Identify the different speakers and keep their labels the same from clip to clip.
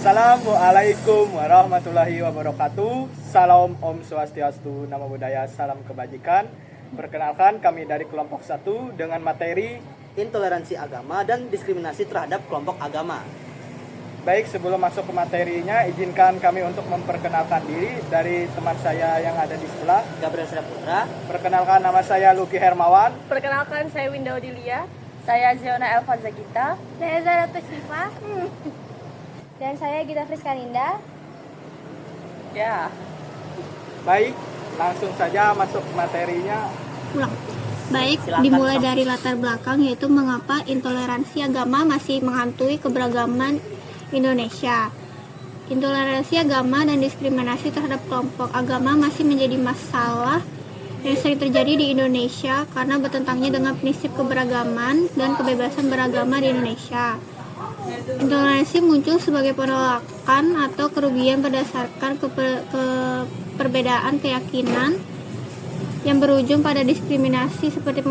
Speaker 1: Assalamualaikum warahmatullahi wabarakatuh. Salam Om Swastiastu, Namo Buddhaya, salam kebajikan. Perkenalkan, kami dari kelompok 1 dengan materi
Speaker 2: intoleransi agama dan diskriminasi terhadap kelompok agama.
Speaker 1: Baik, sebelum masuk ke materinya, izinkan kami untuk memperkenalkan diri dari teman saya yang ada di sebelah.
Speaker 2: Gabriel Siraputra.
Speaker 1: Perkenalkan, nama saya Luki Hermawan.
Speaker 3: Perkenalkan, saya Winda Odilia. Saya Ziona Elva Zagita.
Speaker 4: Saya Zara Tushifa. Dan saya Gita Friskaninda.
Speaker 3: Ya.
Speaker 1: Baik, langsung saja masuk ke materinya.
Speaker 4: Baik,
Speaker 2: Silakan,
Speaker 4: dimulai
Speaker 2: Sok.
Speaker 4: dari latar belakang, yaitu mengapa intoleransi agama masih menghantui keberagaman Indonesia. Intoleransi agama dan diskriminasi terhadap kelompok agama masih menjadi masalah yang sering terjadi di Indonesia karena bertentangannya dengan prinsip keberagaman dan kebebasan beragama di Indonesia. Intoleransi muncul sebagai penolakan atau kerugian berdasarkan perbedaan keyakinan yang berujung pada diskriminasi seperti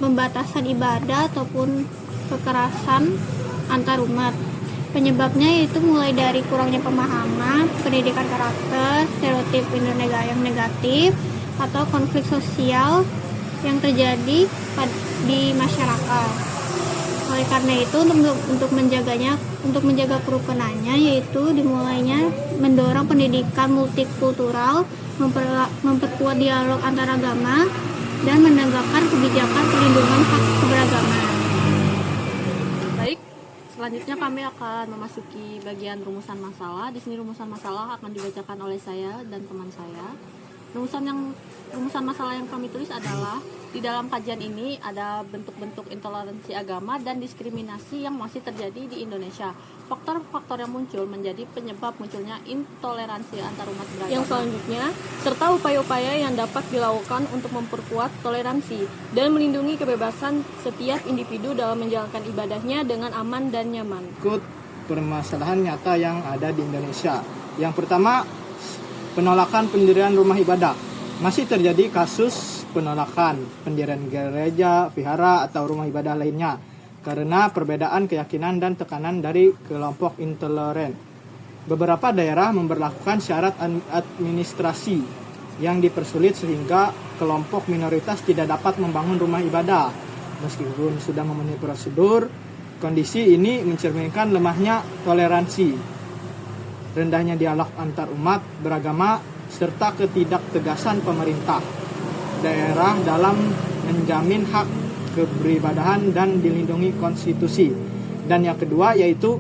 Speaker 4: pembatasan ibadah ataupun kekerasan antar umat. Penyebabnya yaitu mulai dari kurangnya pemahaman, pendidikan karakter, stereotip yang negatif, atau konflik sosial yang terjadi di masyarakat. Oleh karena itu, untuk menjaga kerukunannya, yaitu dimulainya mendorong pendidikan multikultural, memperkuat dialog antar agama, dan menegakkan kebijakan perlindungan hak keberagaman.
Speaker 3: Baik, selanjutnya kami akan memasuki bagian rumusan masalah. Di sini rumusan masalah akan dibacakan oleh saya dan teman saya. Rumusan masalah yang kami tulis adalah: di dalam kajian ini ada bentuk-bentuk intoleransi agama dan diskriminasi yang masih terjadi di Indonesia. Faktor-faktor yang muncul menjadi penyebab munculnya intoleransi antarumat beragama. Yang selanjutnya, serta upaya-upaya yang dapat dilakukan untuk memperkuat toleransi dan melindungi kebebasan setiap individu dalam menjalankan ibadahnya dengan aman dan nyaman.
Speaker 1: Ikut permasalahan nyata yang ada di Indonesia. Yang pertama, penolakan pendirian rumah ibadah. Masih terjadi kasus penolakan pendirian gereja, vihara, atau rumah ibadah lainnya karena perbedaan keyakinan dan tekanan dari kelompok intoleran. Beberapa daerah memberlakukan syarat administrasi yang dipersulit sehingga kelompok minoritas tidak dapat membangun rumah ibadah. Meskipun sudah memenuhi prosedur, kondisi ini mencerminkan lemahnya toleransi, rendahnya dialog antar umat beragama, serta ketidaktegasan pemerintah daerah dalam menjamin hak keberibadahan dan dilindungi konstitusi. Dan yang kedua yaitu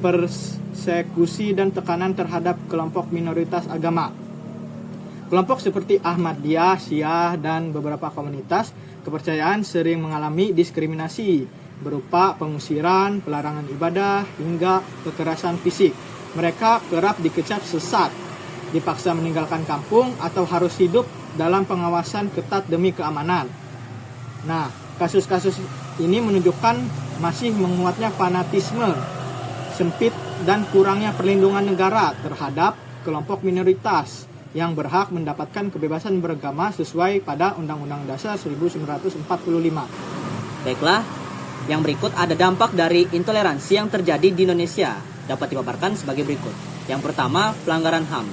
Speaker 1: persekusi dan tekanan terhadap kelompok minoritas agama. Kelompok seperti Ahmadiyah, Syiah, dan beberapa komunitas kepercayaan sering mengalami diskriminasi berupa pengusiran, pelarangan ibadah, hingga kekerasan fisik. Mereka kerap dikecap sesat, dipaksa meninggalkan kampung, atau harus hidup dalam pengawasan ketat demi keamanan. Nah, kasus-kasus ini menunjukkan masih menguatnya fanatisme sempit dan kurangnya perlindungan negara terhadap kelompok minoritas yang berhak mendapatkan kebebasan beragama sesuai pada Undang-Undang Dasar 1945.
Speaker 2: Baiklah, yang berikut ada dampak dari intoleransi yang terjadi di Indonesia. Dapat dipaparkan sebagai berikut. Yang pertama, pelanggaran HAM.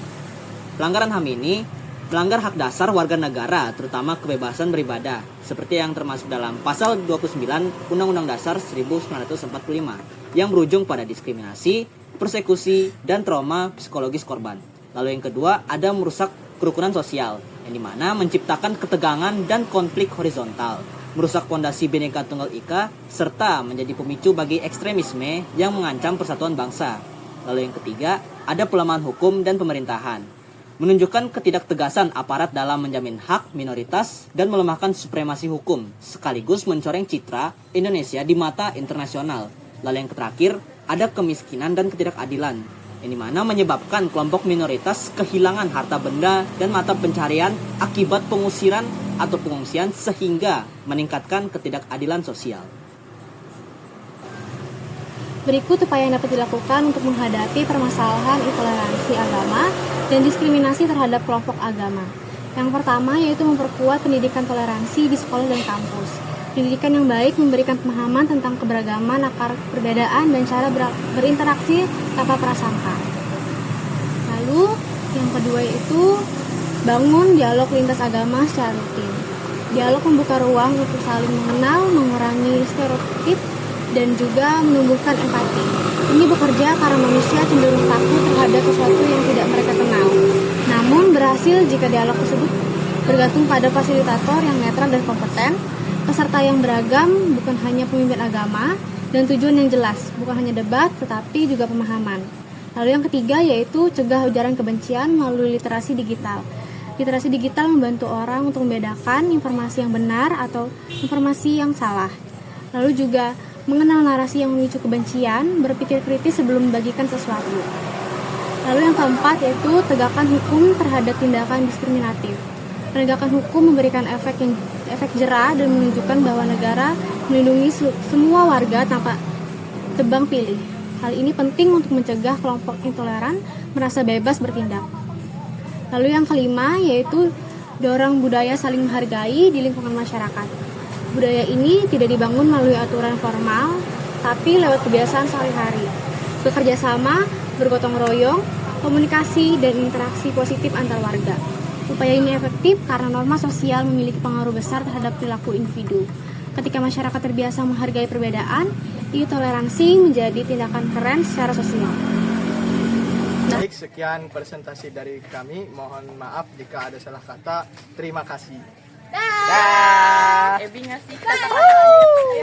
Speaker 2: Pelanggaran HAM ini melanggar hak dasar warga negara, terutama kebebasan beribadah, seperti yang termasuk dalam pasal 29 Undang-Undang Dasar 1945, yang berujung pada diskriminasi, persekusi, dan trauma psikologis korban. Lalu yang kedua, ada merusak kerukunan sosial, yang dimana menciptakan ketegangan dan konflik horizontal, merusak fondasi Bhinneka Tunggal Ika, serta menjadi pemicu bagi ekstremisme yang mengancam persatuan bangsa. Lalu yang ketiga, ada pelemahan hukum dan pemerintahan, menunjukkan ketidaktegasan aparat dalam menjamin hak minoritas dan melemahkan supremasi hukum, sekaligus mencoreng citra Indonesia di mata internasional. Lalu yang terakhir, ada kemiskinan dan ketidakadilan, yang dimana menyebabkan kelompok minoritas kehilangan harta benda dan mata pencarian akibat pengusiran atau pengungsian, sehingga meningkatkan ketidakadilan sosial.
Speaker 4: Berikut upaya yang dapat dilakukan untuk menghadapi permasalahan intoleransi agama dan diskriminasi terhadap kelompok agama. Yang pertama yaitu memperkuat pendidikan toleransi di sekolah dan kampus.
Speaker 3: Pendidikan yang baik memberikan pemahaman tentang keberagaman, akar perbedaan, dan cara berinteraksi tanpa prasangka. Lalu, yang kedua yaitu bangun dialog lintas agama secara rutin. Dialog membuka ruang untuk saling mengenal, mengurangi stereotip, dan juga menumbuhkan empati. Ini bekerja karena manusia cenderung takut terhadap sesuatu yang tidak mereka kenal. Namun berhasil jika dialog tersebut bergantung pada fasilitator yang netral dan kompeten, peserta yang beragam, bukan hanya pemimpin agama, dan tujuan yang jelas, bukan hanya debat, tetapi juga pemahaman. Lalu yang ketiga yaitu cegah ujaran kebencian melalui literasi digital. Literasi digital membantu orang untuk membedakan informasi yang benar atau informasi yang salah. Lalu juga mengenal narasi yang memicu kebencian, berpikir kritis sebelum membagikan sesuatu. Lalu yang keempat yaitu tegakkan hukum terhadap tindakan diskriminatif. Penegakan hukum memberikan efek jera dan menunjukkan bahwa negara melindungi semua warga tanpa tebang pilih. Hal ini penting untuk mencegah kelompok intoleran merasa bebas bertindak. Lalu yang kelima yaitu dorong budaya saling menghargai di lingkungan masyarakat. Budaya ini tidak dibangun melalui aturan formal, tapi lewat kebiasaan sehari-hari. Bekerja sama, bergotong royong, komunikasi, dan interaksi positif antar warga. Upaya ini efektif karena norma sosial memiliki pengaruh besar terhadap perilaku individu. Ketika masyarakat terbiasa menghargai perbedaan, intoleransi menjadi tindakan keren secara sosial.
Speaker 1: Baik, sekian presentasi dari kami. Mohon maaf jika ada salah kata. Terima kasih.
Speaker 5: Ebi ngasih kata-kata.